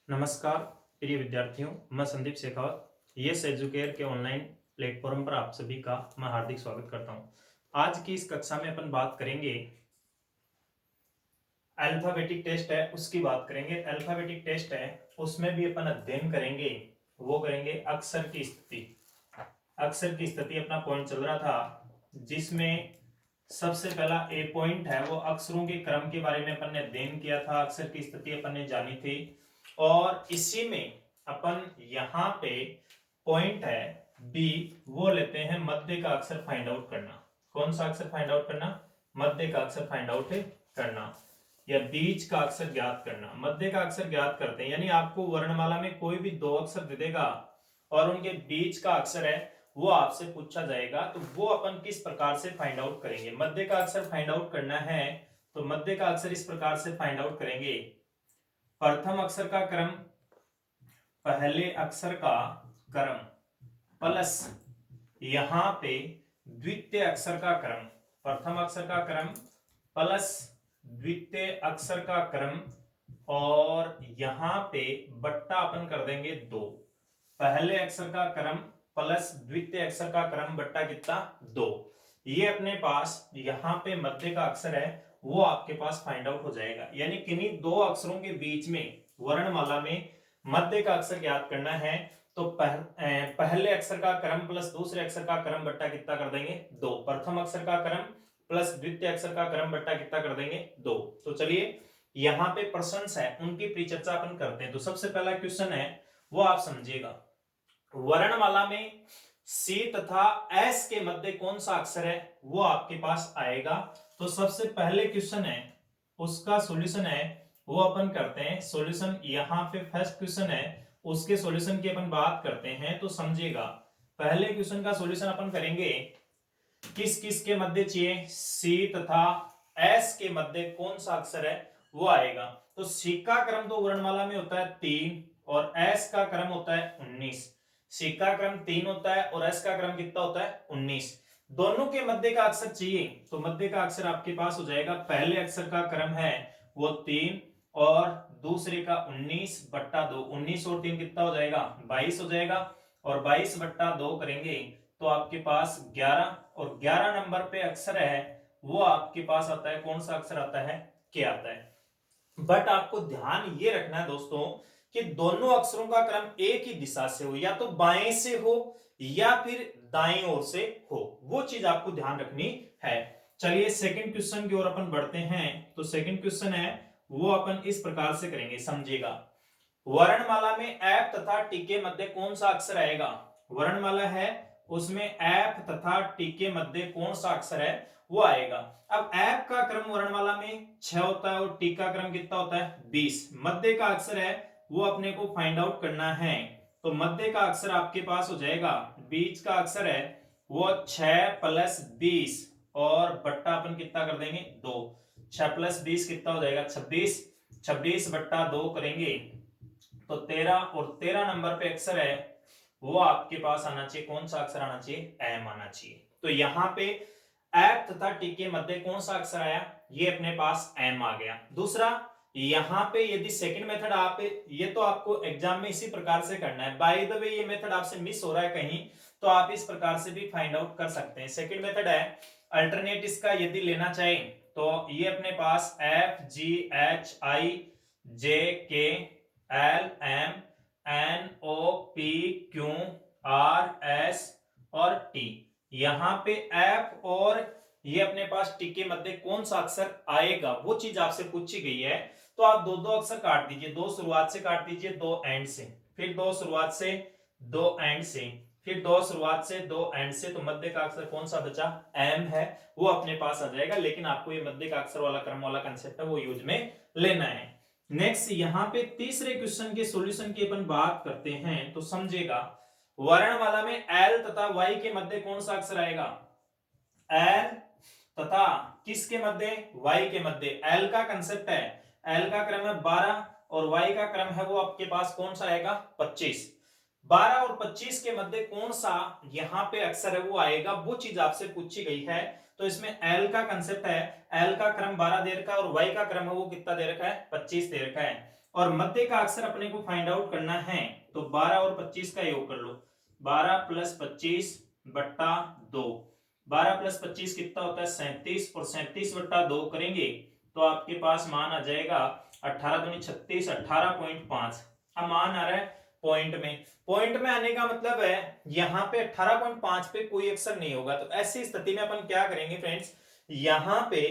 नमस्कार प्रिय विद्यार्थियों, मैं संदीप शेखावत यस एजुकेयर के ऑनलाइन प्लेटफॉर्म पर आप सभी का मैं हार्दिक स्वागत करता हूं। आज की इस कक्षा में अपन बात करेंगे अल्फाबेटिक टेस्ट है उसकी बात करेंगे। अल्फाबेटिक टेस्ट है उसमें भी अपन अध्ययन करेंगे, वो करेंगे अक्षर की स्थिति। अक्षर की स्थिति अपना पॉइंट चल रहा था जिसमें सबसे पहला ए पॉइंट है वो अक्षरों के क्रम के बारे में अपन ने अध्ययन किया था, अक्षर की स्थिति अपन ने जानी थी। और इसी में अपन यहाँ पे पॉइंट है बी, वो लेते हैं मध्य का अक्षर फाइंड आउट करना। कौन सा अक्षर फाइंड आउट करना? मध्य का अक्षर फाइंड आउट करना या बीच का अक्षर ज्ञात करना। मध्य का अक्षर ज्ञात करते हैं यानी आपको वर्णमाला में कोई भी दो अक्षर दे देगा और उनके बीच का अक्षर है वो आपसे पूछा जाएगा, तो वो अपन किस प्रकार से फाइंड आउट करेंगे। मध्य का अक्षर फाइंड आउट करना है तो मध्य का अक्षर इस प्रकार से फाइंड आउट करेंगे। प्रथम अक्षर का क्रम, पहले अक्षर का क्रम प्लस यहां पे द्वितीय अक्षर का क्रम। प्रथम अक्षर का क्रम प्लस द्वितीय अक्षर का क्रम और यहां पे बट्टा अपन कर देंगे 2। पहले अक्षर का क्रम प्लस द्वितीय अक्षर का क्रम बट्टा कितना? 2। ये अपने पास यहां पे मध्य का अक्षर है वो आपके पास फाइंड आउट हो जाएगा। यानी किन्हीं दो अक्षरों के बीच में वर्णमाला में मध्य का अक्षर ज्ञात करना है तो पहले अक्षर का क्रम प्लस दूसरे अक्षर का क्रम बट्टा कितना कर देंगे? 2। प्रथम अक्षर का क्रम प्लस द्वितीय अक्षर का क्रम बट्टा कितना कर देंगे? 2। तो चलिए यहाँ पे प्रश्न है उनकी परिचर्चा अपन करते हैं। तो सबसे पहला क्वेश्चन है वो आप समझिएगा, वर्णमाला में सी तथा एस के मध्य कौन सा अक्षर है वो आपके पास आएगा। तो सबसे पहले क्वेश्चन है उसका सॉल्यूशन है वो अपन करते हैं। सॉल्यूशन यहाँ पे फर्स्ट क्वेश्चन है उसके सॉल्यूशन की अपन बात करते हैं। तो समझिएगा पहले क्वेश्चन का सॉल्यूशन अपन करेंगे किस किस के मध्य चाहिए, सी तथा एस के मध्य कौन सा अक्षर है वो आएगा। तो सी का क्रम तो वर्णमाला में होता है 3 और एस का क्रम होता है 19। सी का क्रम 3 होता है और एस का क्रम कितना होता है? 19। दोनों के मध्य का अक्षर चाहिए तो मध्य का अक्षर आपके पास हो जाएगा, पहले अक्षर का क्रम है वो 3 और दूसरे का 19 बट्टा 2। 19 और 3 कितना हो जाएगा? 22 हो जाएगा और 22 बट्टा 2 करेंगे तो आपके पास 11 और 11 नंबर पे अक्षर है वो आपके पास आता है। कौन सा अक्षर आता है? क्या आता है? बट आपको ध्यान ये रखना है दोस्तों कि दोनों अक्षरों का क्रम एक ही दिशा से हो, या तो बाएं से हो या फिर दाएं ओर से हो, वो चीज आपको ध्यान रखनी है। चलिए सेकंड क्वेश्चन की ओर अपन बढ़ते हैं। तो सेकंड क्वेश्चन है वो अपन इस प्रकार से करेंगे, समझिएगा। वर्णमाला में एफ तथा टी के मध्य कौन सा अक्षर आएगा? वर्णमाला है उसमें एफ तथा टी के मध्य कौन सा अक्षर है वो आएगा। अब एफ का क्रम वर्णमाला में 6 होता है और टी का क्रम कितना होता है? 20। मध्य का अक्षर है वो अपने को फाइंड आउट करना है। तो मध्य का अक्षर आपके पास हो जाएगा, बीच का अक्षर है वो 6 प्लस 20 और बट्टा अपन कितना कर देंगे? 2। 6 प्लस 20 कितना हो जाएगा? 26। 26 बट्टा 2 करेंगे तो 13 और 13 नंबर पे अक्षर है वो आपके पास आना चाहिए। कौन सा अक्षर आना चाहिए? एम आना चाहिए। तो यहां पे एफ तथा टी के मध्य कौन सा अक्षर आया? ये अपने पास एम आ गया। दूसरा यहां पे यदि सेकंड मेथड आप, ये तो आपको एग्जाम में इसी प्रकार से करना है। बाय द वे ये मेथड आपसे मिस हो रहा है कहीं तो आप इस प्रकार से भी फाइंड आउट कर सकते हैं। सेकंड मेथड है अल्टरनेट इसका यदि लेना चाहें तो ये अपने पास F G H I J K L M N O P Q R S और टी। यहां पे एफ और ये अपने पास टी के मध्य कौन सा अक्षर आएगा वो चीज आपसे पूछी गई है। तो आप दो दो अक्षर काट दीजिए, दो शुरुआत से काट दीजिए, दो एंड से, फिर दो शुरुआत से, दो एंड से, फिर दो शुरुआत से, दो एंड से। तो मध्य का अक्षर कौन सा बचा? एम है, वो अपने पास आ जाएगा। लेकिन आपको ये मध्य का अक्षर वाला क्रम वाला कंसेप्ट है वो यूज में लेना है। नेक्स्ट यहाँ पे तीसरे क्वेश्चन के सॉल्यूशन की अपन बात करते हैं। तो समझेगा वर्णमाला में एल तथा वाई के मध्य कौन सा अक्षर आएगा? एल तथा किसके मध्य? वाई के मध्य। एल का कंसेप्ट है, एल का क्रम है 12 और वाई का क्रम है वो आपके पास कौन सा आएगा? 25। 12 और 25 के मध्य कौन सा यहाँ पे अक्षर है वो आएगा, वो चीज आपसे पूछी गई है। तो इसमें एल का कंसेप्ट है, एल का क्रम 12 दे रखा है और वाई का क्रम है वो कितना दे रखा है, 25 दे रखा है। और मध्य का अक्षर अपने को फाइंड आउट करना है, तो 12 और 25 का योग कर लो, 12 प्लस 25 बट्टा 2, 12 प्लस 25 कितना होता है 37, और 37 बट्टा 2 करेंगे तो आपके पास मान आ जाएगा 18 दूनी 36, 18.5। अब मान आ रहा है पॉइंट में, पॉइंट में आने का मतलब है यहाँ पे 18.5 पे कोई अक्षर नहीं होगा। तो ऐसी स्थिति में अपन क्या करेंगे फ्रेंड्स, यहाँ पे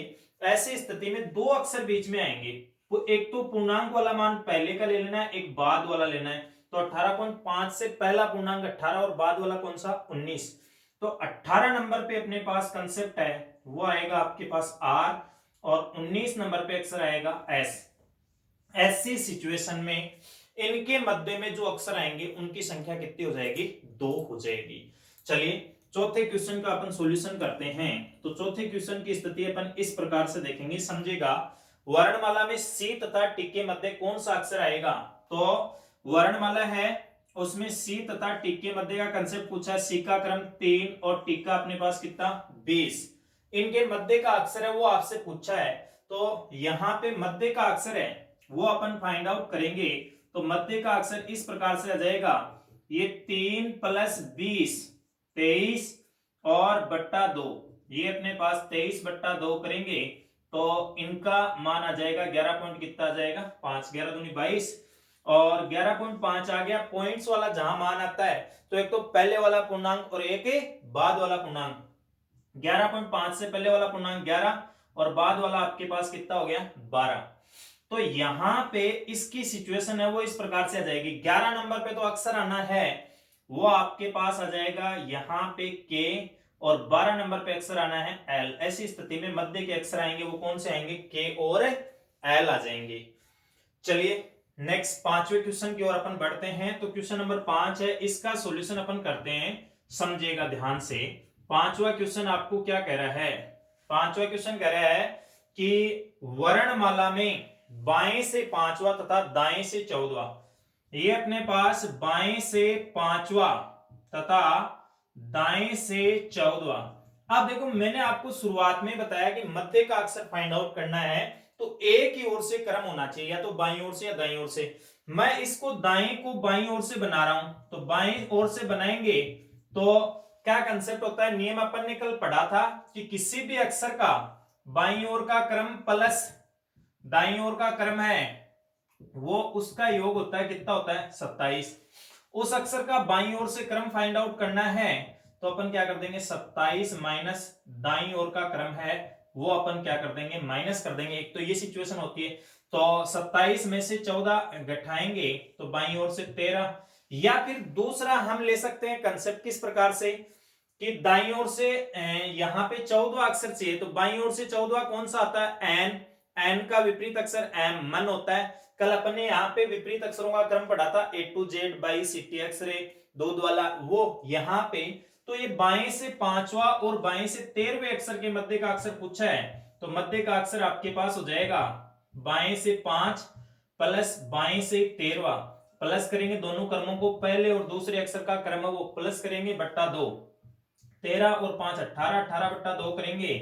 ऐसी स्थिति में दो अक्षर बीच में आएंगे, तो एक तो पूर्णांक वाला मान पहले का ले लेना है, एक बाद वाला लेना है। तो 18.5 से पहला पूर्णांक 18 और बाद वाला कौन सा 19। तो 18 नंबर पे अपने पास कंसेप्ट है वो आएगा आपके पास आर, और 19 नंबर पे अक्षर आएगा एस। ऐसी सिचुएशन में इनके मध्य में जो अक्षर आएंगे उनकी संख्या कितनी हो जाएगी, 2 हो जाएगी। चलिए चौथे क्वेश्चन का अपन सॉल्यूशन करते हैं। तो चौथे क्वेश्चन की स्थिति अपन इस प्रकार से देखेंगे, समझेगा। वर्णमाला में सी तथा टी के मध्य कौन सा अक्षर आएगा। तो वर्णमाला है उसमें सी तथा टी के मध्य का कंसेप्ट पूछा है, सी का क्रम 3 और टी का अपने पास कितना 20। इनके मध्य का अक्षर है वो आपसे पूछा है, तो यहाँ पे मध्य का अक्षर है वो अपन फाइंड आउट करेंगे। तो मध्य का अक्षर इस प्रकार से आ जाएगा, ये 3 प्लस 20 23 और बट्टा 2, ये अपने पास 23 बट्टा 2 करेंगे तो इनका मान आ जाएगा 11 पॉइंट कितना आ जाएगा 5, 11 दूनी 22 और 11.5 आ गया। पॉइंट्स वाला जहां मान आता है तो एक तो पहले वाला पूर्णांक और एक बाद वाला पूर्णांक, 11.5 से पहले वाला पूर्णांक 11 और बाद वाला आपके पास कितना हो गया 12। तो यहां पे इसकी सिचुएशन है वो इस प्रकार से आ जाएगी, 11 नंबर पे तो अक्षर आना है वो आपके पास आ जाएगा यहाँ पे के, और 12 नंबर पे अक्षर आना है एल। ऐसी स्थिति में मध्य के अक्षर आएंगे वो कौन से आएंगे, के और एल आ जाएंगे। चलिए नेक्स्ट पांचवें क्वेश्चन की ओर अपन बढ़ते हैं। तो क्वेश्चन नंबर 5 है, इसका सॉल्यूशन अपन करते हैं, समझिएगा ध्यान से। पांचवा क्वेश्चन आपको क्या कह रहा है, पांचवा क्वेश्चन कह रहा है कि वर्णमाला में बाएं से पांचवा तथा दाएं से 14, ये अपने पास बाएं से पांचवा तथा दाएं से 14। अब देखो मैंने आपको शुरुआत में बताया कि मध्य का अक्षर फाइंड आउट करना है तो एक ही ओर से क्रम होना चाहिए, या तो बाईं ओर से या दाईं ओर से। मैं इसको दाएं को बाईं ओर से बना रहा हूं, तो बाईं ओर से बनाएंगे तो क्या कंसेप्ट होता है, नियम अपन ने कल पढ़ा था कि किसी भी अक्षर का बाईं ओर का क्रम प्लस दाईं ओर का क्रम है वो उसका योग होता है, कितना होता है 27। उस अक्षर का बाईं ओर से क्रम फाइंड आउट करना है तो अपन क्या कर देंगे 27 माइनस दाईं ओर का क्रम है वो अपन क्या कर देंगे माइनस कर देंगे। एक तो ये सिचुएशन होती है, तो 27 में से 14 घटाएंगे तो बाईं ओर से 13। या फिर दूसरा हम ले सकते हैं कंसेप्ट किस प्रकार से कि दाईं ओर से यहाँ पे 14 अक्षर चाहिए, तो बाईं ओर से 14 कौन सा आता है एन, एन का विपरीत अक्षर एम मन होता है। कल अपन ने यहाँ पे विपरीत अक्षरों का क्रम पढ़ा था, A to Z by C T X ray दूध वाला, वो यहाँ पे तो ये बाएं से पांचवा और बाएं से 13वें अक्षर के मध्य का अक्षर पूछा है, तो मध्य का अक्षर आपके पास हो जाएगा बाएं से 5 प्लस बाएं से 13, प्लस करेंगे दोनों क्रमों को, पहले और दूसरे अक्षर का क्रम है वो प्लस करेंगे बट्टा 2, 13 और 5 18, 18 बट्टा 2 करेंगे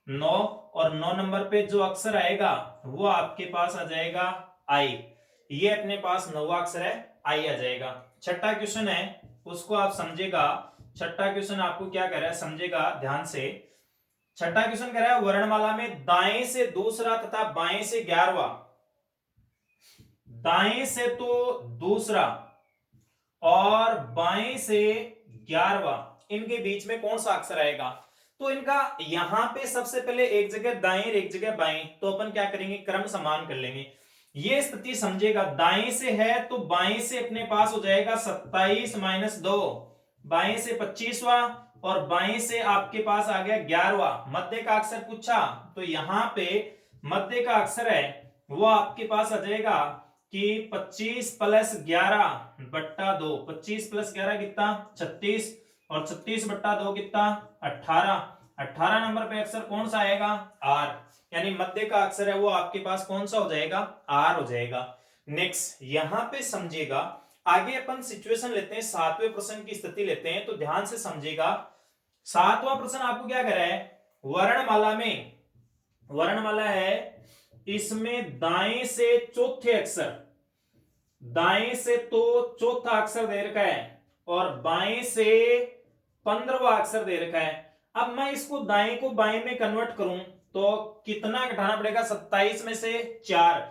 9, और 9 नंबर पे जो अक्षर आएगा वो आपके पास आ जाएगा आई, ये अपने पास 9वां अक्षर है आई आ जाएगा। छठा क्वेश्चन है उसको आप समझेगा, छठा क्वेश्चन आपको क्या कह रहा है समझेगा ध्यान से। छठा क्वेश्चन कह रहा है वर्णमाला में दाएं से दूसरा तथा बाएं से 11वां, दाएं से तो दूसरा और बाएं से 11वां इनके बीच में कौन सा अक्षर आएगा। तो इनका यहां पे सबसे पहले एक जगह दाएं और एक जगह बाएं, तो अपन क्या करेंगे क्रम समान कर लेंगे। ये स्थिति समझेगा, दाएं से है तो बाएं से अपने पास हो जाएगा 27 माइनस 2, बाएं से 25वां और बाएं से आपके पास आ गया 11वां। मध्य का अक्षर पूछा तो यहां पे मध्य का अक्षर है वो आपके पास आ जाएगा कि 25 प्लस 11 बट्टा 2, 25 प्लस 11 कितना 36 और 36 बट्टा 2 कितना 18। 18 नंबर पे अक्षर कौन सा आएगा आर, यानी मध्य का अक्षर है वो आपके पास कौन सा हो जाएगा आर हो जाएगा। नेक्स्ट यहां पे समझिएगा, आगे अपन सिचुएशन लेते हैं, 7वें प्रश्न की स्थिति लेते हैं, तो ध्यान से समझिएगा। 7वां प्रश्न आपको क्या कह रहा है, वर्णमाला में, वर्णमाला है, इसमें दाएं से चौथे अक्षर, दाएं से तो चौथा अक्षर दे रखा है और बाएं से 15वां अक्षर दे रखा है। अब मैं इसको दाएं को बाएं में कन्वर्ट करूं तो कितना घटाना पड़ेगा, 27 में से 4,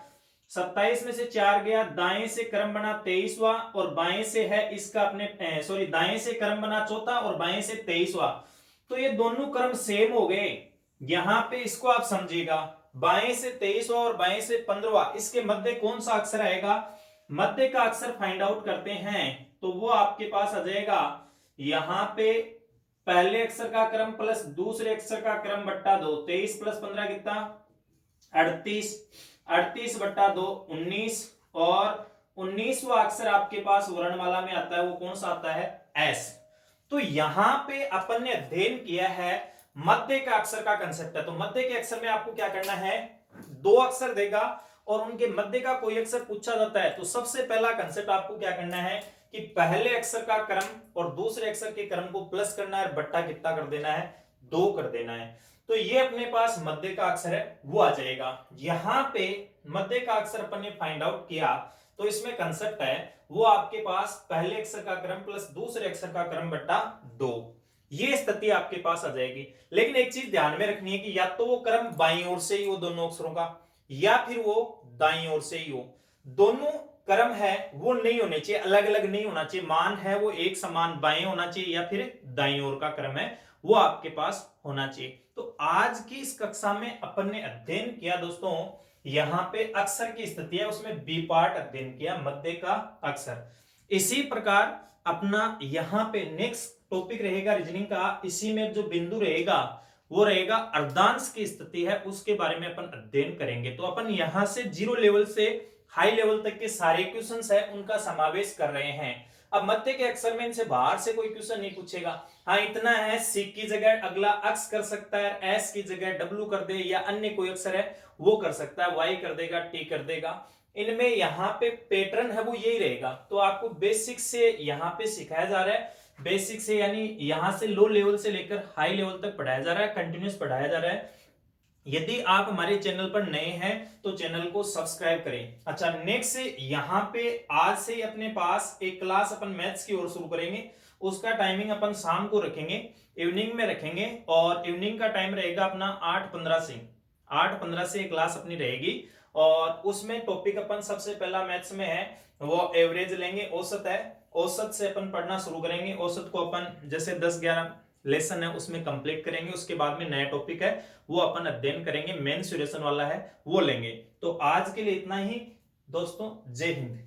27 में से 4 गया, दाएं से क्रम बना 23वां और बाएं से है इसका अपने सॉरी दाएं से क्रम बना चौथा और बाएं से 23वां, तो ये दोनों क्रम सेम हो गए। यहां पे इसको आप समझिएगा, बाएं से 23वां और बाएं से 15वां, इसके मध्य कौन सा अक्षर आएगा, मध्य का अक्षर फाइंड आउट करते हैं तो वो आपके पास आ जाएगा यहां पे पहले अक्षर का क्रम प्लस दूसरे अक्षर का क्रम बट्टा 2, 23 प्लस 15 कितना 38, 38 बट्टा 2 19 और 19वां अक्षर आपके पास वर्णमाला में आता है, वो कौन सा आता है, एस। तो यहां पे अपन ने अध्ययन किया है मध्य का अक्षर का कंसेप्ट है। तो मध्य के अक्षर में आपको क्या करना है, 2 अक्षर देगा और उनके मध्य का कोई अक्षर पूछा जाता है तो सबसे पहला कंसेप्ट आपको क्या करना है कि पहले अक्षर का क्रम और दूसरे अक्षर के क्रम को प्लस करना है, बट्टा कितना कर देना है, 2 कर देना है। तो ये अपने पास मध्य का अक्षर है वो आ जाएगा। यहां पे मध्य का अक्षर अपन ने फाइंड आउट किया तो इसमें कंसेप्ट है वो आपके पास पहले अक्षर का क्रम प्लस दूसरे अक्षर का क्रम बट्टा 2, ये स्थिति आपके पास आ जाएगी। लेकिन एक चीज ध्यान में रखनी है कि या तो वो क्रम बाईं ओर से ही हो दोनों अक्षरों का, या फिर वो दाईं ओर से ही हो। दोनों क्रम है वो नहीं होने चाहिए, अलग अलग नहीं होना चाहिए, मान है वो एक समान बाएं होना चाहिए या फिर दाईं ओर का क्रम है वो आपके पास होना चाहिए। तो आज की इस कक्षा में अपन ने अध्ययन किया दोस्तों, यहां पे अक्षर की स्थिति है उसमें बी पार्ट अध्ययन किया, मध्य का अक्षर। इसी प्रकार अपना यहां पे नेक्स्ट टॉपिक रहेगा रीजनिंग का, इसी में जो बिंदु रहेगा वो रहेगा अर्धांश की स्थिति है, उसके बारे में अपन अध्ययन करेंगे। तो अपन यहां से 0 लेवल से हाई लेवल तक के सारे क्वेश्चंस है उनका समावेश कर रहे हैं। अब मध्य के अक्षर में इनसे बाहर से कोई क्वेश्चन नहीं पूछेगा, हाँ इतना है, सी की जगह अगला अक्स कर सकता है, एस की जगह डब्ल्यू कर दे या अन्य कोई अक्षर है वो कर सकता है, वाई कर देगा, टी कर देगा। इनमें यहाँ पे पैटर्न है वो यही रहेगा। तो आपको बेसिक से यहाँ पे सिखाया जा रहा है, बेसिक से यानी यहां से लो लेवल से लेकर हाई लेवल तक पढ़ाया जा रहा है, कंटिन्यूस पढ़ाया जा रहा है। यदि आप हमारे चैनल पर नए हैं तो चैनल को सब्सक्राइब करें। अच्छा नेक्स्ट यहां पे आज से ही अपने पास एक क्लास अपन मैथ्स की ओर शुरू करेंगे, उसका टाइमिंग अपन शाम को रखेंगे, इवनिंग में रखेंगे और इवनिंग का टाइम रहेगा अपना 8:15 से क्लास अपनी रहेगी और उसमें टॉपिक अपन सबसे पहला मैथ्स में है वो एवरेज लेंगे, औसत है, औसत से अपन पढ़ना शुरू करेंगे। औसत को अपन जैसे 10-11 लेसन है उसमें कंप्लीट करेंगे, उसके बाद में नया टॉपिक है वो अपन अध्ययन करेंगे, मेंसुरेशन वाला है वो लेंगे। तो आज के लिए इतना ही दोस्तों, जय हिंद।